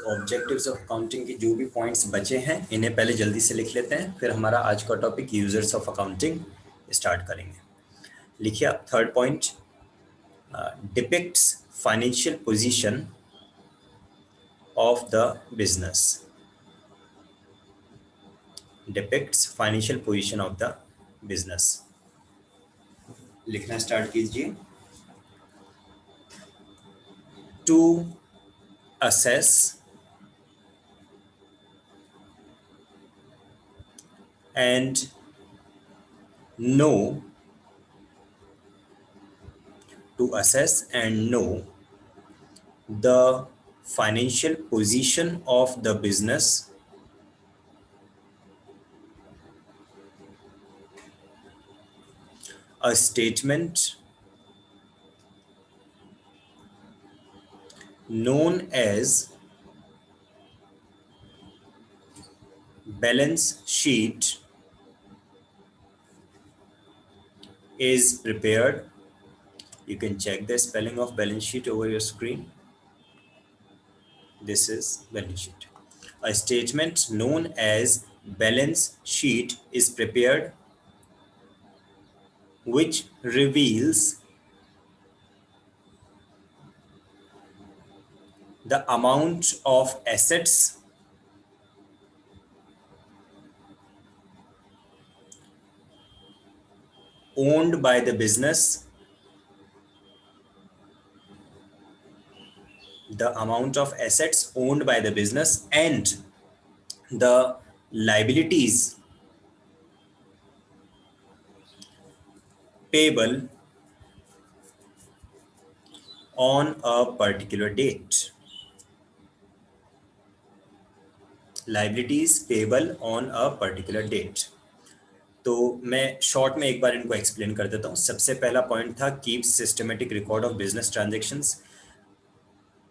Objectives of accounting के जो भी पॉइंट्स बचे हैं इन्हें पहले जल्दी से लिख लेते हैं, फिर हमारा आज का topic users of accounting start करेंगे। लिखिए आप third point, depicts financial position of the business. Depicts financial position of the business. लिखना स्टार्ट कीजिए। To assess and know the financial position of the business, a statement known as balance sheet is prepared. You can check the spelling of balance sheet over your screen. This is balance sheet. A statement known as balance sheet is prepared, which reveals the amount of assets owned by the business, and the liabilities payable on a particular date. Liabilities payable on a particular date. तो मैं short में एक बार इनको explain कर देता हूँ। सबसे पहला पॉइंट था keep systematic record of business transactions.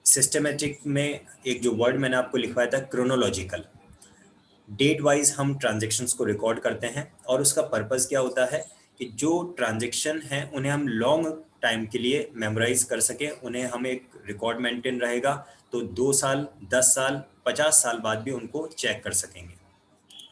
Systematic में एक जो वर्ड मैंने आपको लिखवाया था क्रोनोलॉजिकल, डेट वाइज हम ट्रांजैक्शंस को रिकॉर्ड करते हैं और उसका पर्पस क्या होता है कि जो ट्रांजैक्शन हैं उन्हें हम लॉन्ग टाइम के लिए मेमोराइज कर सकें, उन्हें हमें एक रिकॉर्ड मेंटेन रहेगा तो 2 साल 10 साल 50 साल बाद भी उनको चेक कर सकेंगे।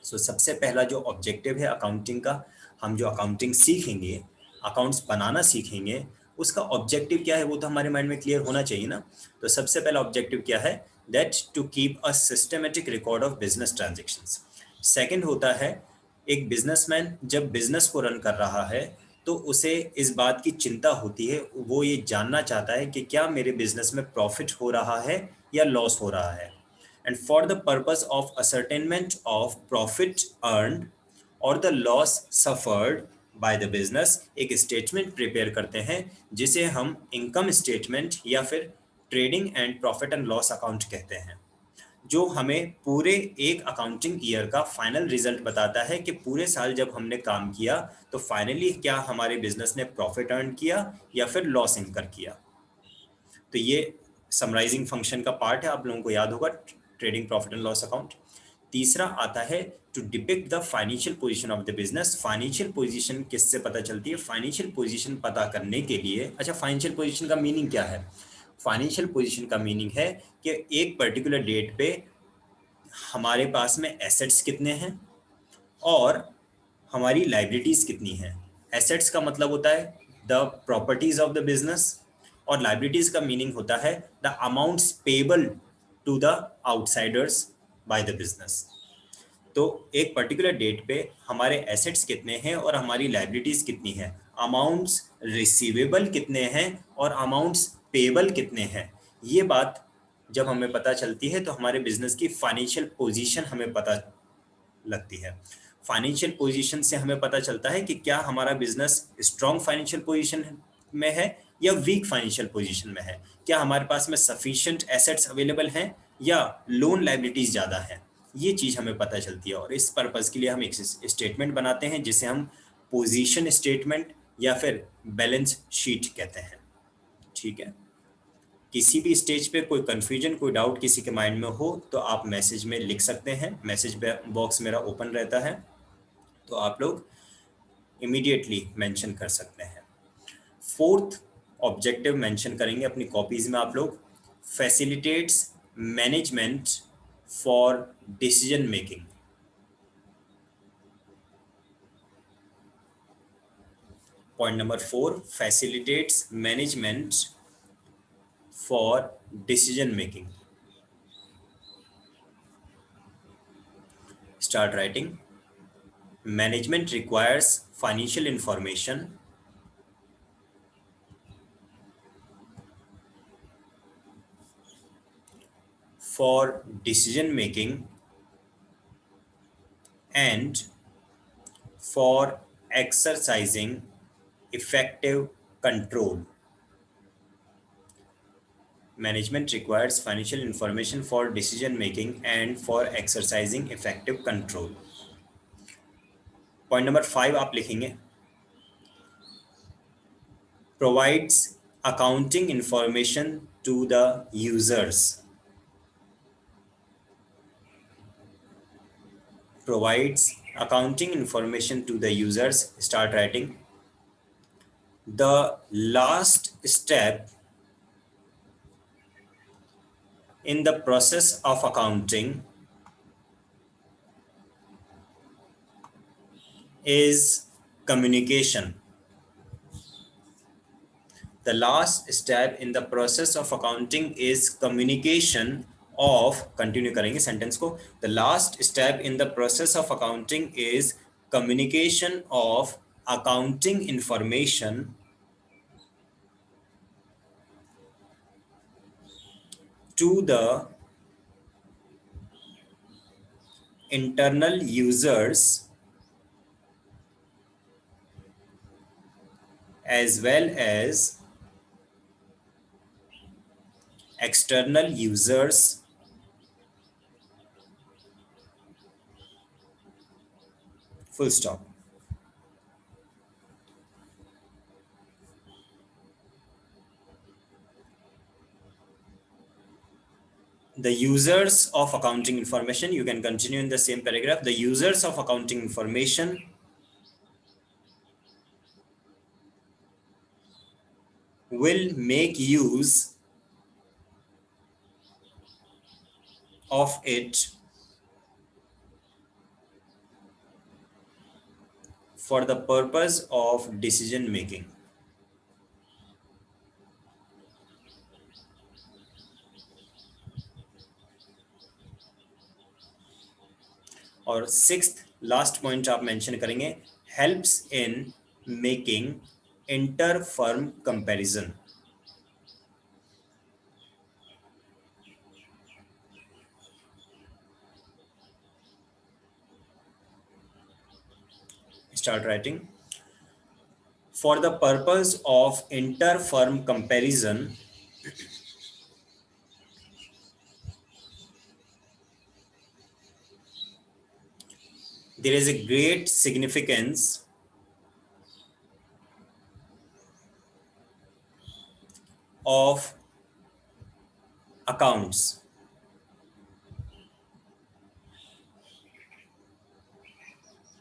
सो सबसे पहला जो ऑब्जेक्टिव है अकाउंटिंग का, हम जो अकाउंटिंग सीखेंगे, अकाउंट्स बनाना सीखेंगे, उसका ऑब्जेक्टिव क्या है वो तो हमारे माइंड में क्लियर होना चाहिए ना। तो सबसे पहला ऑब्जेक्टिव क्या है, that to keep a systematic record of business transactions. Second होता है एक बिजनेसमैन जब बिजनेस को रन कर रहा है तो उसे इस बात की चिंता होती है, वो ये जानना चाहता है कि क्या मेरे बिजनेस में प्रॉफिट हो रहा है या लॉस हो रहा है। And for the purpose of ascertainment of profit earned or the loss suffered by the business, एक स्टेटमेंट प्रिपेयर करते हैं जिसे हम इनकम स्टेटमेंट या फिर trading and profit and loss account कहते हैं, जो हमें पूरे एक अकाउंटिंग ईयर का फाइनल रिजल्ट बताता है कि पूरे साल जब हमने काम किया तो फाइनली क्या हमारे बिजनेस ने प्रॉफिट अर्न किया या फिर लॉस इनकर किया। तो ये समराइजिंग फंक्शन का पार्ट है, आप लोगों को याद होगा, trading profit and loss account. तीसरा आता है to depict the financial position of the business. Financial position किससे पता चलती है? फाइनेंशियल पोजीशन पता करने के लिए, अच्छा फाइनेंशियल पोजीशन का मीनिंग क्या है? फाइनेंशियल पोजीशन का मीनिंग है कि एक पर्टिकुलर डेट पे हमारे पास में एसेट्स कितने हैं और हमारी लाइबिलिटीज कितनी हैं। एसेट्स का मतलब होता है the properties of the business और लाइबिलिटीज का मीनिंग होता है the amounts payable to the outsiders by the business. तो एक पर्टिकुलर डेट पे हमारे एसेट्स कितने हैं और हमारी लाइबिलिटीज कितनी हैं, अमाउंट्स रिसीवेबल कितने हैं और अमाउंट्स पेबल कितने हैं, ये बात जब हमें पता चलती है तो हमारे बिजनेस की फाइनेंशियल पोजीशन हमें पता लगती है। फाइनेंशियल पोजीशन से हमें पता चलता है कि क्या हमारा बिजनेस स्ट्रॉन्ग फाइनेंशियल पोजीशन में है या वीक फाइनेंशियल पोजीशन में है, क्या हमारे पास में सफिशिएंट एसेट्स अवेलेबल हैं या लोन लाइबिलिटीज ज़्यादा हैं, ये चीज़ हमें पता चलती है। और इस पर्पज़ के लिए हम एक स्टेटमेंट बनाते हैं जिसे हम पोजीशन स्टेटमेंट या फिर बैलेंस शीट कहते हैं। ठीक है, किसी भी स्टेज पे कोई कंफ्यूजन कोई डाउट किसी के माइंड में हो तो आप मैसेज में लिख सकते हैं, मैसेज बॉक्स मेरा ओपन रहता है तो आप लोग इमीडिएटली मेंशन कर सकते हैं। फोर्थ ऑब्जेक्टिव मेंशन करेंगे अपनी कॉपीज में आप लोग, facilitates management for decision making. Point number 4, facilitates management for decision making. Start writing. Management requires financial information for decision making and for exercising effective control. Management requires financial information for decision making and for exercising effective control. Point number 5 आप लिखेंगे, provides accounting information to the users. Provides accounting information to the users. Start writing. The last step in the process of accounting is communication. The last step in the process of accounting is communication of, continue करेंगे sentence को, the last step in the process of accounting is communication of accounting information to the internal users as well as external users full stop. The users of accounting information, you can continue in the same paragraph. The users of accounting information will make use of it for the purpose of decision making. और 6th last point आप mention करेंगे, helps in making inter firm comparison. Start writing. For the purpose of inter firm comparison, there is a great significance of accounts.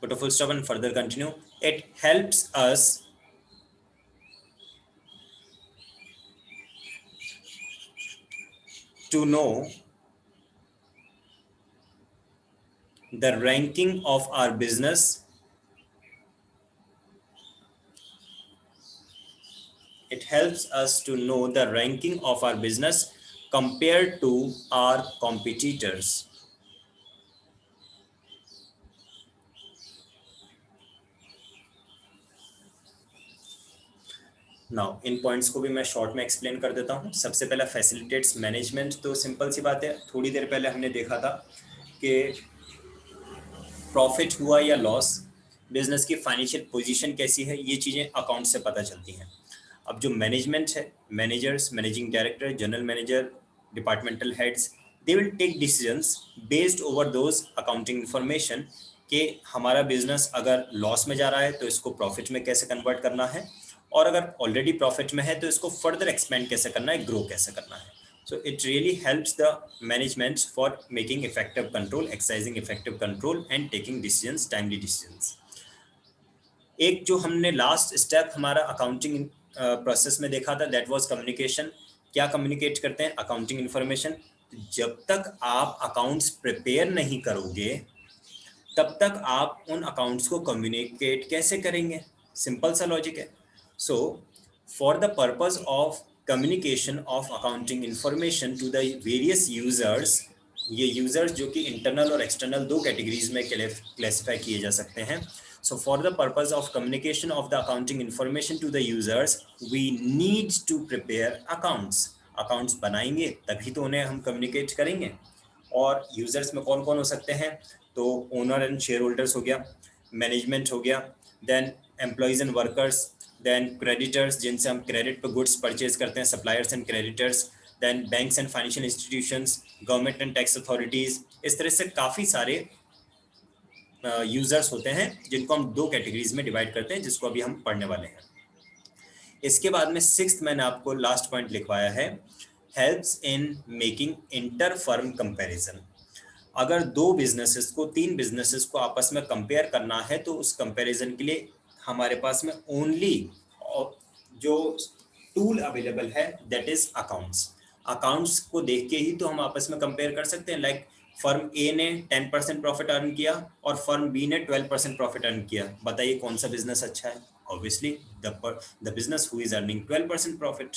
Put a full stop and further continue. It helps us to know the ranking of our business it helps us to know the ranking of our business compared to our competitors. Now in points को भी मैं short में explain कर देता हूँ. सबसे पहला facilitates management, तो सिंपल सी बात है, थोड़ी देर पहले हमने देखा था कि प्रॉफिट हुआ या लॉस, बिजनेस की फाइनेंशियल पोजीशन कैसी है, ये चीज़ें अकाउंट से पता चलती हैं. अब जो मैनेजमेंट है, managers, managing director, general manager, departmental heads, they will take decisions based over those accounting information कि हमारा बिजनेस अगर लॉस में जा रहा है तो इसको प्रॉफिट में कैसे कन्वर्ट करना है, और अगर ऑलरेडी प्रॉफिट में है तो इसको फर्दर एक्सपेंड कैसे करना है, ग्रो कैसे करना है. So it really helps the management for making effective control, exercising effective control and taking decisions, timely decisions. एक जो हमने लास्ट स्टेप हमारा अकाउंटिंग प्रोसेस में देखा था, दैट वाज कम्युनिकेशन. क्या कम्युनिकेट करते हैं? Accounting information. जब तक आप अकाउंट्स प्रिपेयर नहीं करोगे तब तक आप उन अकाउंट्स को कम्युनिकेट कैसे करेंगे? सिंपल सा लॉजिक है। So for the purpose of communication of accounting information to the various users, ये यूजर्स जो कि इंटरनल और एक्सटर्नल दो कैटेगरीज में क्लासिफाई किए जा सकते हैं। So for the purpose of communication of the accounting information to the users we need to prepare accounts. Accounts बनाएंगे तभी तो उन्हें हम कम्युनिकेट करेंगे। और यूजर्स में कौन कौन हो सकते हैं? तो ओनर एंड शेयर होल्डर्स हो गया, मैनेजमेंट हो गया, then employees and workers, then creditors जिनसे हम क्रेडिट पर गुड्स परचेज करते हैं, suppliers and creditors, then banks and financial institutions, government and tax authorities. इस तरह से काफ़ी सारे यूजर्स होते हैं जिनको हम दो कैटेगरीज में डिवाइड करते हैं, जिसको अभी हम पढ़ने वाले हैं। इसके बाद में सिक्स्थ मैंने आपको लास्ट पॉइंट लिखवाया है, helps in making inter firm comparison. अगर दो बिजनेसेस को, तीन बिजनेसेस को आपस में कंपेयर करना है तो उस कंपैरिजन के लिए हमारे पास में ओनली जो टूल अवेलेबल है दैट इज अकाउंट्स। अकाउंट्स को देख के ही तो हम आपस में कंपेयर कर सकते हैं। लाइक फर्म ए ने 10% प्रॉफिट अर्न किया और फर्म बी ने 12% प्रॉफिट अर्न किया, बताइए कौन सा बिजनेस अच्छा है? Obviously the business who is earning 12% profit.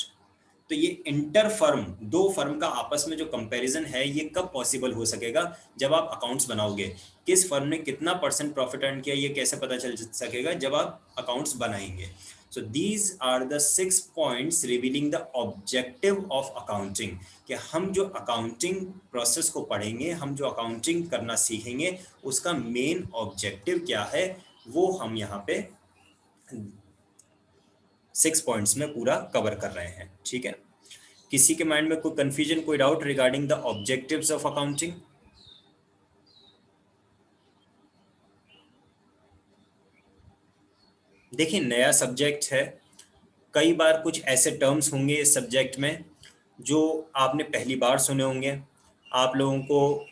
तो ये इंटर फर्म, दो फर्म का आपस में जो कंपैरिजन है ये कब पॉसिबल हो सकेगा? जब आप अकाउंट्स बनाओगे। किस फर्म ने कितना परसेंट प्रॉफिट अर्न किया ये कैसे पता चल सकेगा? जब आप अकाउंट्स बनाएंगे। So these are the 6 points revealing the objective of accounting, कि हम जो अकाउंटिंग प्रोसेस को पढ़ेंगे, हम जो अकाउंटिंग करना सीखेंगे, उसका मेन ऑब्जेक्टिव क्या है वो हम यहाँ पे 6 पॉइंट्स में पूरा कवर कर रहे हैं। ठीक है, किसी के माइंड में कोई कंफ्यूजन, कोई doubt regarding the objectives of accounting? देखिए नया सब्जेक्ट है, कई बार कुछ ऐसे टर्म्स होंगे इस सब्जेक्ट में जो आपने पहली बार सुने होंगे, आप लोगों को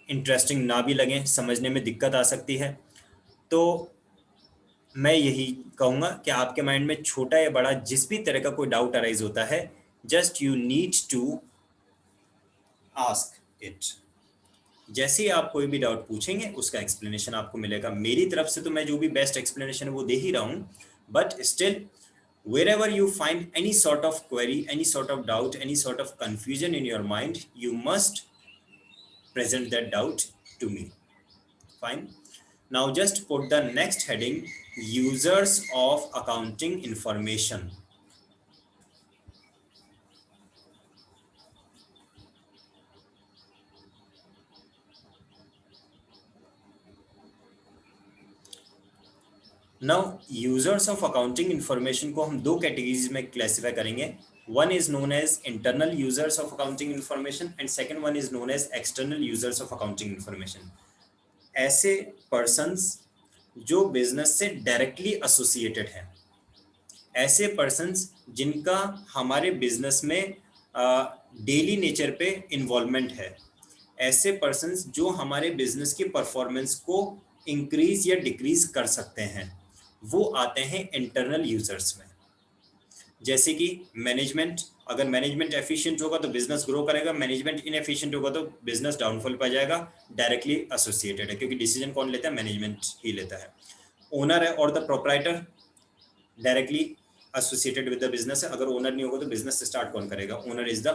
इंटरेस्टिंग ना भी लगें, समझने में दिक्कत आ सकती है। तो मैं यही कहूँगा कि आपके माइंड में छोटा या बड़ा जिस भी तरह का कोई डाउट अराइज होता है, just you need to ask it. जैसे ही आप कोई भी डाउट पूछेंगे उसका एक्सप्लेनेशन आपको मिलेगा। मेरी तरफ से तो मैं जो भी बेस्ट एक्सप्लेनेशन है वो दे ही रहा हूँ, but still wherever you find any sort of query, any sort of doubt, any sort of confusion in your mind, you must present that doubt to me. Fine. Now just put the next heading, users of accounting information. Now users of accounting information को हम दो categories में classify करेंगे। One is known as internal users of accounting information and second one is known as external users of accounting information. ऐसे persons जो business से directly associated हैं, ऐसे पर्सन्स जिनका हमारे बिजनेस में डेली नेचर पे इन्वॉल्वमेंट है, ऐसे पर्सन्स जो हमारे बिजनेस की परफॉर्मेंस को इंक्रीज या डिक्रीज कर सकते हैं, वो आते हैं इंटरनल यूजर्स में। जैसे कि मैनेजमेंट, अगर मैनेजमेंट एफिशिएंट होगा तो बिजनेस ग्रो करेगा, मैनेजमेंट इनएफिशिएंट होगा तो बिजनेस डाउनफॉल पर जाएगा। डायरेक्टली एसोसिएटेड है क्योंकि डिसीजन कौन लेता है? मैनेजमेंट ही लेता है। ओनर है और the proprietor directly associated with the business है। अगर ओनर नहीं होगा तो बिजनेस स्टार्ट कौन करेगा? Owner is the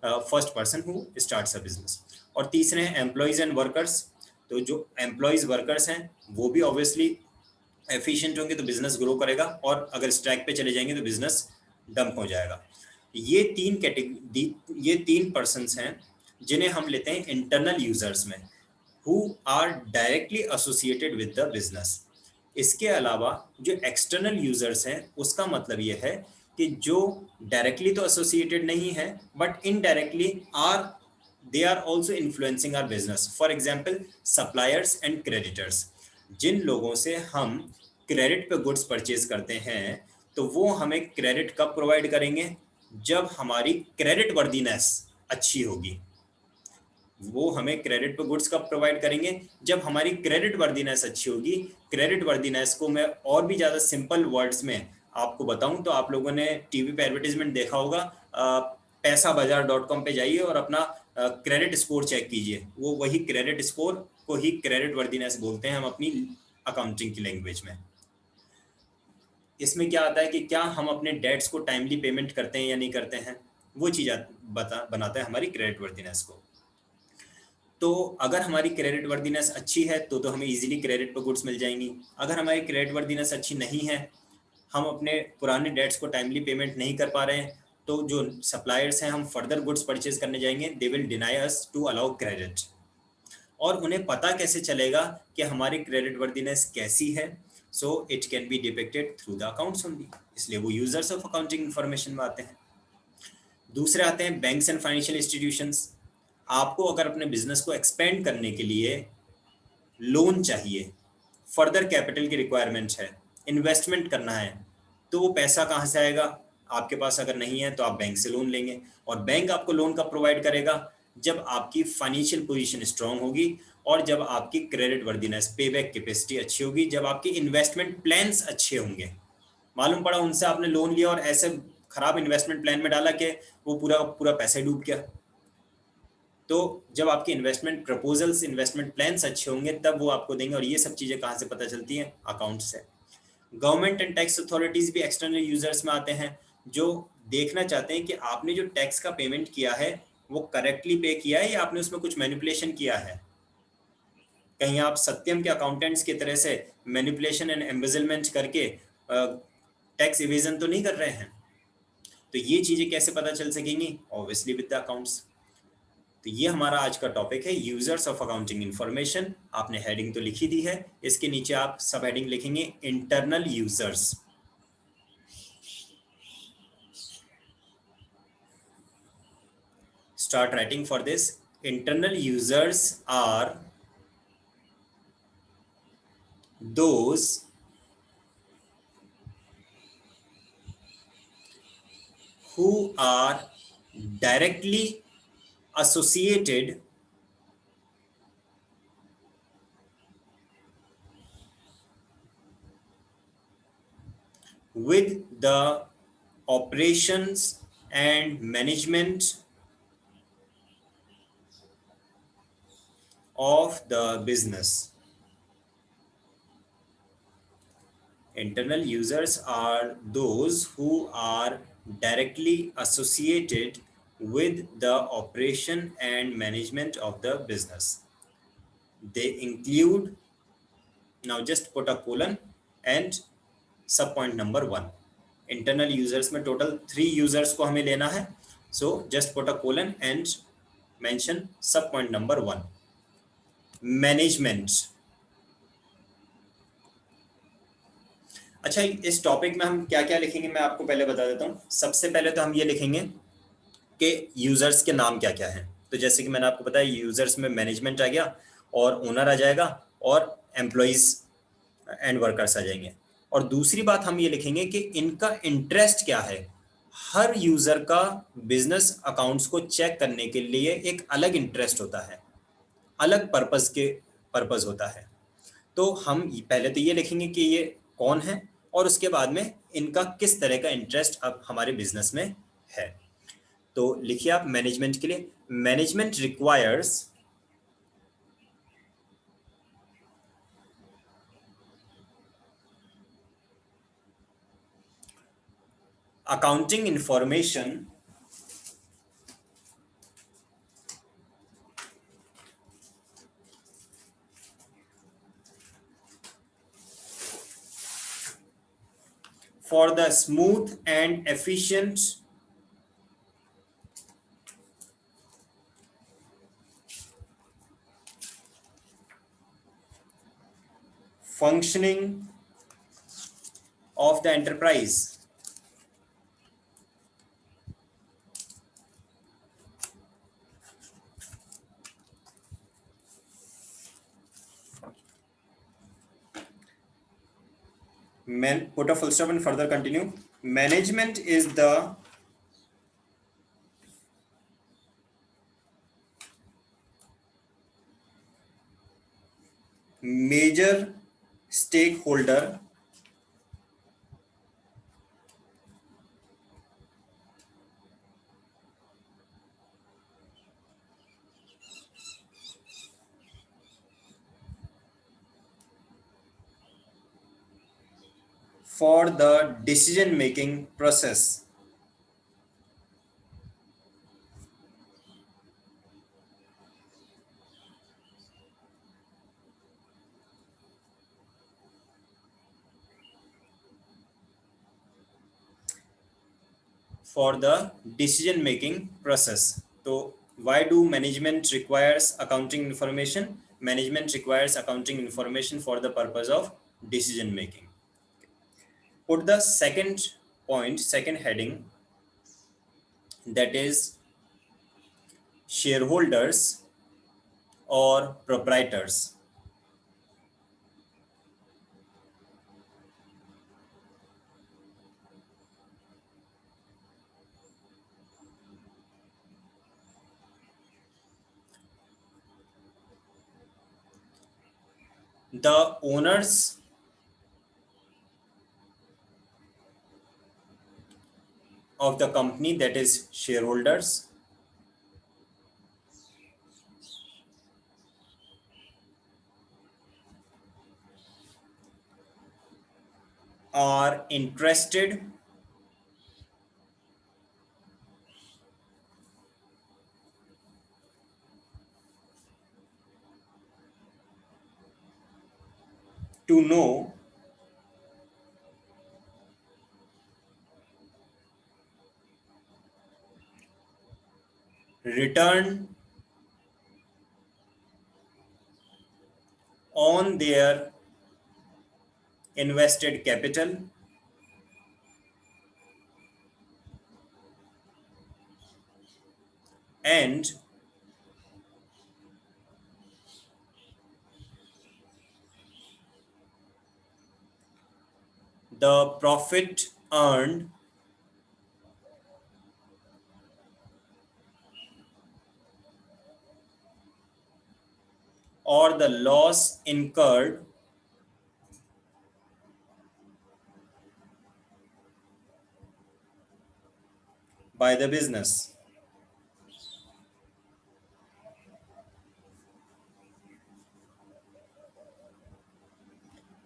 first person who starts a business. और तीसरे हैं एम्प्लॉयज एंड वर्कर्स। तो जो एम्प्लॉयज वर्कर्स हैं वो भी ऑब्वियसली एफिशिएंट होंगे तो बिजनेस ग्रो करेगा, और अगर स्ट्राइक पे चले जाएंगे तो बिजनेस डंप हो जाएगा। ये तीन कैटेगरी, ये तीन पर्सन्स हैं जिन्हें हम लेते हैं इंटरनल यूजर्स में, who are directly associated with the business. इसके अलावा जो एक्सटर्नल यूजर्स हैं उसका मतलब ये है कि जो डायरेक्टली तो एसोसिएटेड नहीं है but indirectly they are also influencing our business. For example suppliers and creditors, जिन लोगों से हम क्रेडिट पे गुड्स परचेज करते हैं तो वो हमें क्रेडिट कब प्रोवाइड करेंगे? जब हमारी क्रेडिट वर्दीनेस अच्छी होगी। वो हमें क्रेडिट पे गुड्स कब प्रोवाइड करेंगे? जब हमारी क्रेडिट वर्दीनेस अच्छी होगी। क्रेडिट वर्दीनेस को मैं और भी ज़्यादा सिंपल वर्ड्स में आपको बताऊं तो आप लोगों ने टीवी पे एडवर्टीजमेंट देखा होगा, पैसाबाजार.com पे जाइए और अपना क्रेडिट स्कोर चेक कीजिए। वो वही क्रेडिट स्कोर को ही क्रेडिट वर्दीनेस बोलते हैं हम अपनी अकाउंटिंग की लैंग्वेज में। इसमें क्या आता है कि क्या हम अपने डेट्स को टाइमली पेमेंट करते हैं या नहीं करते हैं, वो चीज़ बनाता है हमारी क्रेडिट वर्दीनेस को। तो अगर हमारी क्रेडिट वर्दीनेस अच्छी है तो हमें इजीली क्रेडिट पर गुड्स मिल जाएंगी। अगर हमारी क्रेडिट वर्दीनेस अच्छी नहीं है, हम अपने पुराने डेट्स को टाइमली पेमेंट नहीं कर पा रहे हैं, तो जो सप्लायर्स हैं हम फर्दर गुड्स परचेज करने जाएंगे, they will deny us to allow credit. और उन्हें पता कैसे चलेगा कि हमारी क्रेडिट वर्दीनेस कैसी है? So it can be depicted through the accounts only, इसलिए वो यूजर्स ऑफ अकाउंटिंग इंफॉर्मेशन में आते हैं। दूसरे आते हैं बैंक्स एंड फाइनेंशियल इंस्टीट्यूशंस। आपको अगर अपने बिजनेस को एक्सपेंड करने के लिए लोन चाहिए, फर्दर कैपिटल की रिक्वायरमेंट है, इन्वेस्टमेंट करना है, तो वो पैसा कहाँ से आएगा? आपके पास अगर नहीं है तो आप बैंक से लोन लेंगे, और बैंक आपको लोन कब प्रोवाइड करेगा? जब आपकी फाइनेंशियल पोजीशन स्ट्रांग होगी और जब आपकी क्रेडिट वर्दीनेस, पेबैक कैपेसिटी अच्छी होगी, जब आपके इन्वेस्टमेंट प्लान्स अच्छे होंगे। मालूम पड़ा उनसे आपने लोन लिया और ऐसे खराब इन्वेस्टमेंट प्लान में डाला कि वो पूरा पूरा पैसा डूब गया। तो जब आपके इन्वेस्टमेंट प्रपोजल्स, इन्वेस्टमेंट प्लान्स अच्छे होंगे तब वो आपको देंगे। और ये सब चीज़ें कहाँ से पता चलती हैं? अकाउंट से। गवर्नमेंट एंड टैक्स अथॉरिटीज़ भी एक्सटर्नल यूजर्स में आते हैं, जो देखना चाहते हैं कि आपने जो टैक्स का पेमेंट किया है वो करेक्टली पे किया है या आपने उसमें कुछ मैनिपुलेशन किया है। कहीं आप सत्यम के अकाउंटेंट्स की तरह से मैनिपुलेशन एंड एम्बेजलमेंट करके टैक्स इवेजन तो नहीं कर रहे हैं। तो ये चीज़ें कैसे पता चल सकेंगी? Obviously with the accounts. तो ये हमारा आज का टॉपिक है, यूजर्स ऑफ अकाउंटिंग इंफॉर्मेशन। आपने हेडिंग तो लिखी दी है, इसके नीचे आप सब हेडिंग लिखेंगे internal users. Start writing for this. Internal users are those who are directly associated with the operations and management of the business. Internal users are those who are directly associated with the operation and management of the business. They include, now just put a colon and सब point number 1। Internal users में total 3 users को हमें लेना है, so just put a colon and mention सब point number 1। Management. अच्छा, इस topic में हम क्या क्या लिखेंगे मैं आपको पहले बता देता हूँ। सबसे पहले तो हम ये लिखेंगे कि यूजर्स के नाम क्या क्या हैं। तो जैसे कि मैंने आपको बताया, यूजर्स में मैनेजमेंट आ गया और ओनर आ जाएगा और एम्प्लॉइज एंड वर्कर्स आ जाएंगे। और दूसरी बात हम ये लिखेंगे कि इनका इंटरेस्ट क्या है। हर यूजर का बिजनेस अकाउंट्स को चेक करने के लिए एक अलग इंटरेस्ट होता है, अलग पर्पस होता है। तो हम पहले तो ये लिखेंगे कि ये कौन है और उसके बाद में इनका किस तरह का इंटरेस्ट अब हमारे बिजनेस में है। तो लिखिए आप मैनेजमेंट के लिए, management requires accounting information for the smooth and efficient functioning of the enterprise. Put a full stop and further continue. Management is the major stakeholder for the decision making process. For the decision making process. So why do management requires accounting information? Management requires accounting information for the purpose of decision making. Put the second point, second heading, that is shareholders or proprietors. The owners of the company, that is shareholders, are interested to know return on their invested capital and the profit earned or the loss incurred by the business.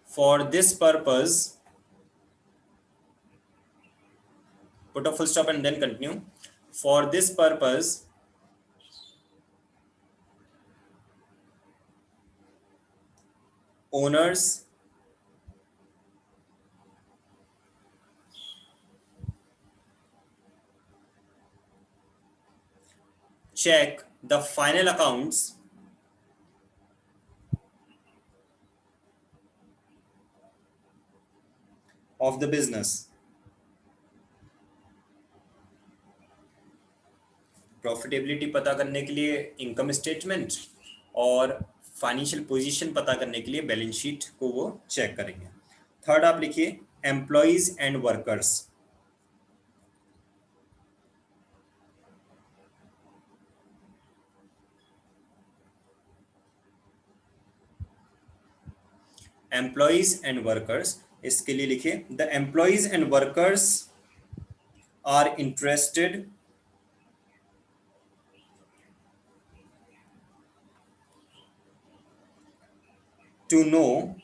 For this purpose, put a full stop and then continue. For this purpose, owners check the final accounts of the business. Profitability पता करने के लिए income statement और financial position पता करने के लिए balance sheet को वो चेक करेंगे. थर्ड आप लिखिए employees and workers. Employees and workers, इसके लिए लिखिए the employees and workers are interested to know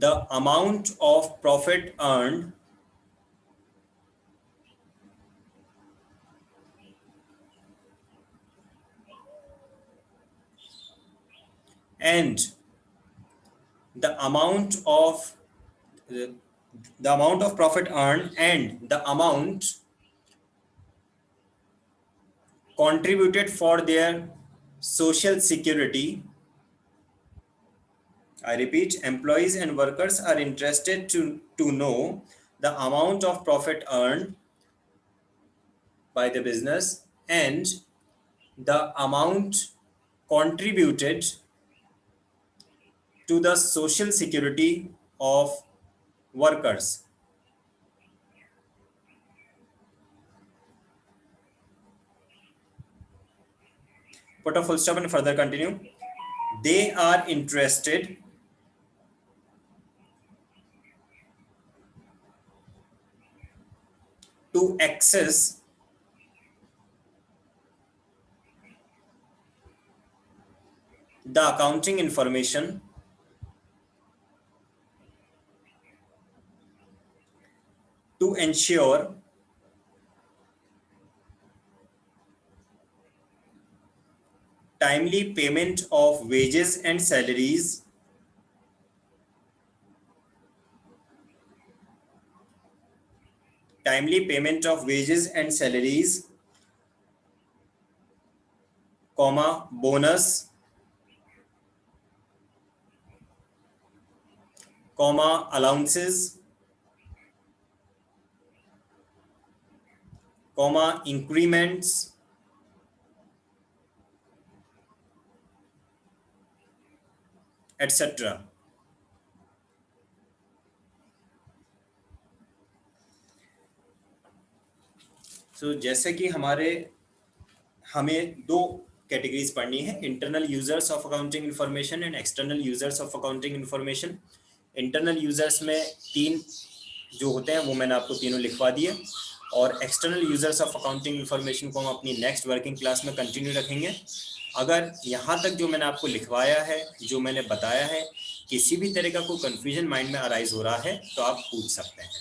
the amount of profit earned and the amount of profit earned and the amount contributed for their social security. I repeat, employees and workers are interested to know the amount of profit earned by the business and the amount contributed to the social security of workers. Put a full stop and further continue. They are interested to access the accounting information to ensure timely payment of wages and salaries, timely payment of wages and salaries, comma bonus, comma allowances, comma increments, etc. So जैसे कि हमें दो categories पढ़नी है, internal users of accounting information and external users of accounting information. Internal users में 3 जो होते हैं वो मैंने आपको तीनों लिखवा दिए, और external users of accounting information को हम अपनी नेक्स्ट वर्किंग क्लास में कंटिन्यू रखेंगे। अगर यहाँ तक जो मैंने आपको लिखवाया है, जो मैंने बताया है, किसी भी तरह का कोई कंफ्यूजन माइंड में अराइज हो रहा है तो आप पूछ सकते हैं।